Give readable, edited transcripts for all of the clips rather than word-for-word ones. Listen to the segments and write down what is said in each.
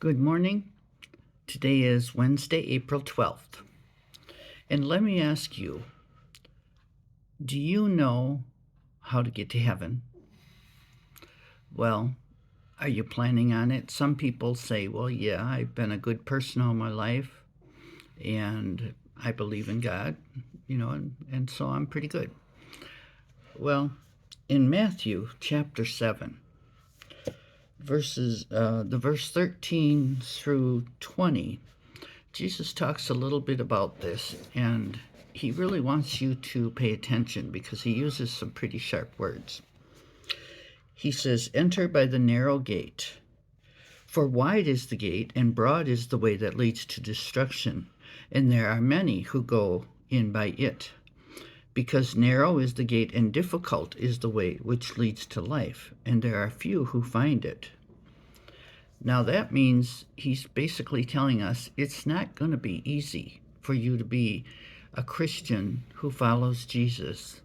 Good morning. Today is Wednesday, April 12th. And let me ask you, do you know how to get to heaven? Well, are you planning on it? Some people say, well, yeah, I've been a good person all my life and I believe in God, and so I'm pretty good. Well, in Matthew chapter 7, verse 13 through 20, Jesus talks a little bit about this, and he really wants you to pay attention because he uses some pretty sharp words. He says, "Enter by the narrow gate, for wide is the gate and broad is the way that leads to destruction, and there are many who go in by it. Because narrow is the gate and difficult is the way which leads to life, and there are few who find it." Now that means he's basically telling us it's not going to be easy for you to be a Christian who follows Jesus.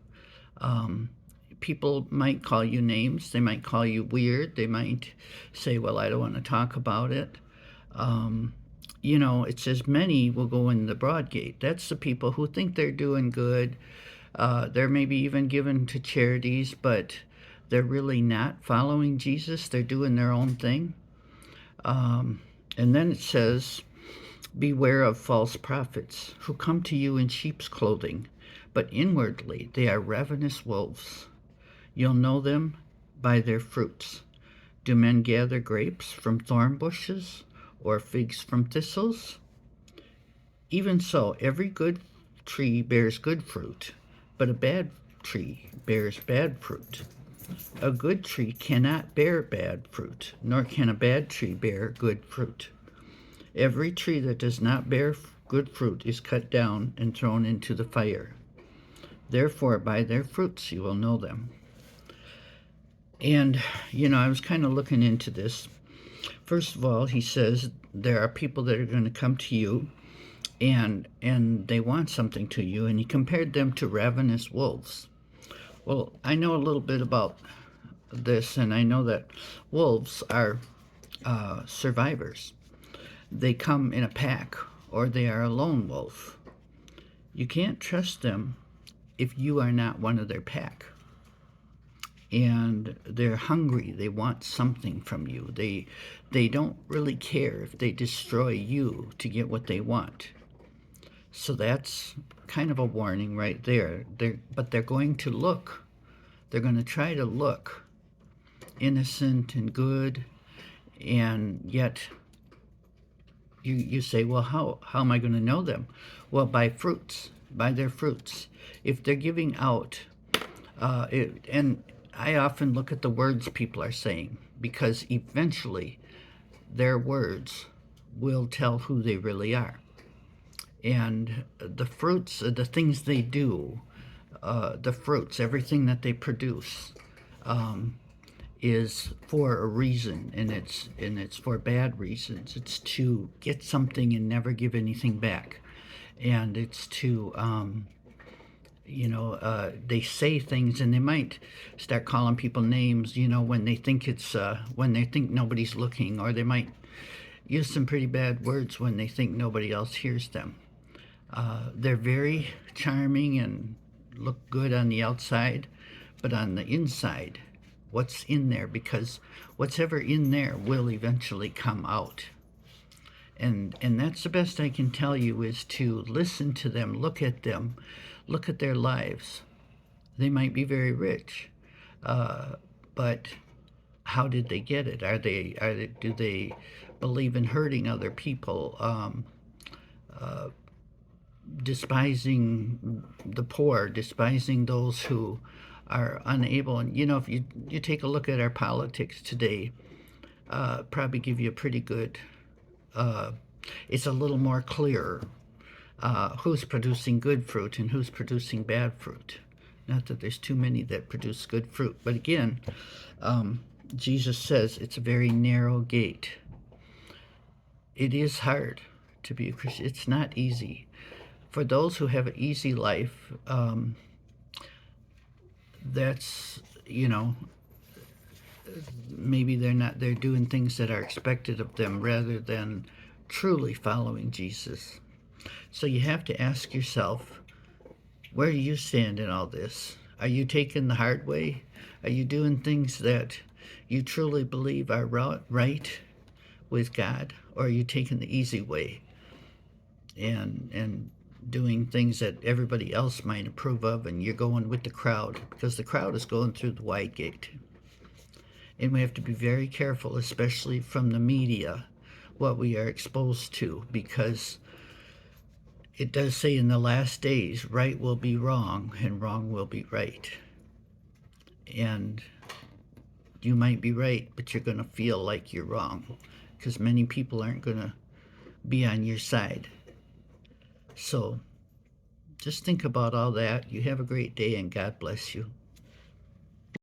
People might call you names. They might call you weird. They might say, well, I don't want to talk about it. It says many will go in the broad gate. That's the people who think they're doing good. They're maybe even given to charities, but they're really not following Jesus. They're doing their own thing. And then it says, "Beware of false prophets who come to you in sheep's clothing, but inwardly they are ravenous wolves. You'll know them by their fruits. Do men gather grapes from thorn bushes or figs from thistles? Even so, every good tree bears good fruit, but a bad tree bears bad fruit. A good tree cannot bear bad fruit, nor can a bad tree bear good fruit. Every tree that does not bear good fruit is cut down and thrown into the fire. Therefore, by their fruits you will know them." And, I was kind of looking into this. First of all, he says there are people that are going to come to you and they want something to you, and he compared them to ravenous wolves. Well, I know a little bit about this, and I know that wolves are survivors. They come in a pack, or they are a lone wolf. You can't trust them if you are not one of their pack. And they're hungry. They want something from you. They don't really care if they destroy you to get what they want. So that's kind of a warning right there. But they're going to look. They're going to try to look innocent and good, and yet you say, well, how am I going to know them? Well, by fruits, by their fruits. If they're giving out, and I often look at the words people are saying, because eventually their words will tell who they really are. And the fruits, the things they do, the fruits, everything that they produce, is for a reason, and it's for bad reasons. It's to get something and never give anything back, and it's to they say things, and they might start calling people names, when they think when they think nobody's looking, or they might use some pretty bad words when they think nobody else hears them. They're very charming and look good on the outside, but on the inside, what's in there, because what's ever in there will eventually come out. And that's the best I can tell you, is to listen to them, look at their lives. They might be very rich, but how did they get it? Do they believe in hurting other people, despising the poor, despising those who are unable? And if you take a look at our politics today, probably give you a pretty good, it's a little more clear who's producing good fruit and who's producing bad fruit. Not that there's too many that produce good fruit, but again, Jesus says it's a very narrow gate. It is hard to be a Christian. It's not easy. For those who have an easy life, that's, maybe they're doing things that are expected of them rather than truly following Jesus. So you have to ask yourself, where do you stand in all this? Are you taking the hard way? Are you doing things that you truly believe are right with God? Or are you taking the easy way and doing things that everybody else might approve of, and you're going with the crowd because the crowd is going through the wide gate? And we have to be very careful, especially from the media, what we are exposed to, because it does say in the last days, right will be wrong and wrong will be right. And you might be right, but you're going to feel like you're wrong because many people aren't going to be on your side. So just think about all that. You have a great day and God bless you.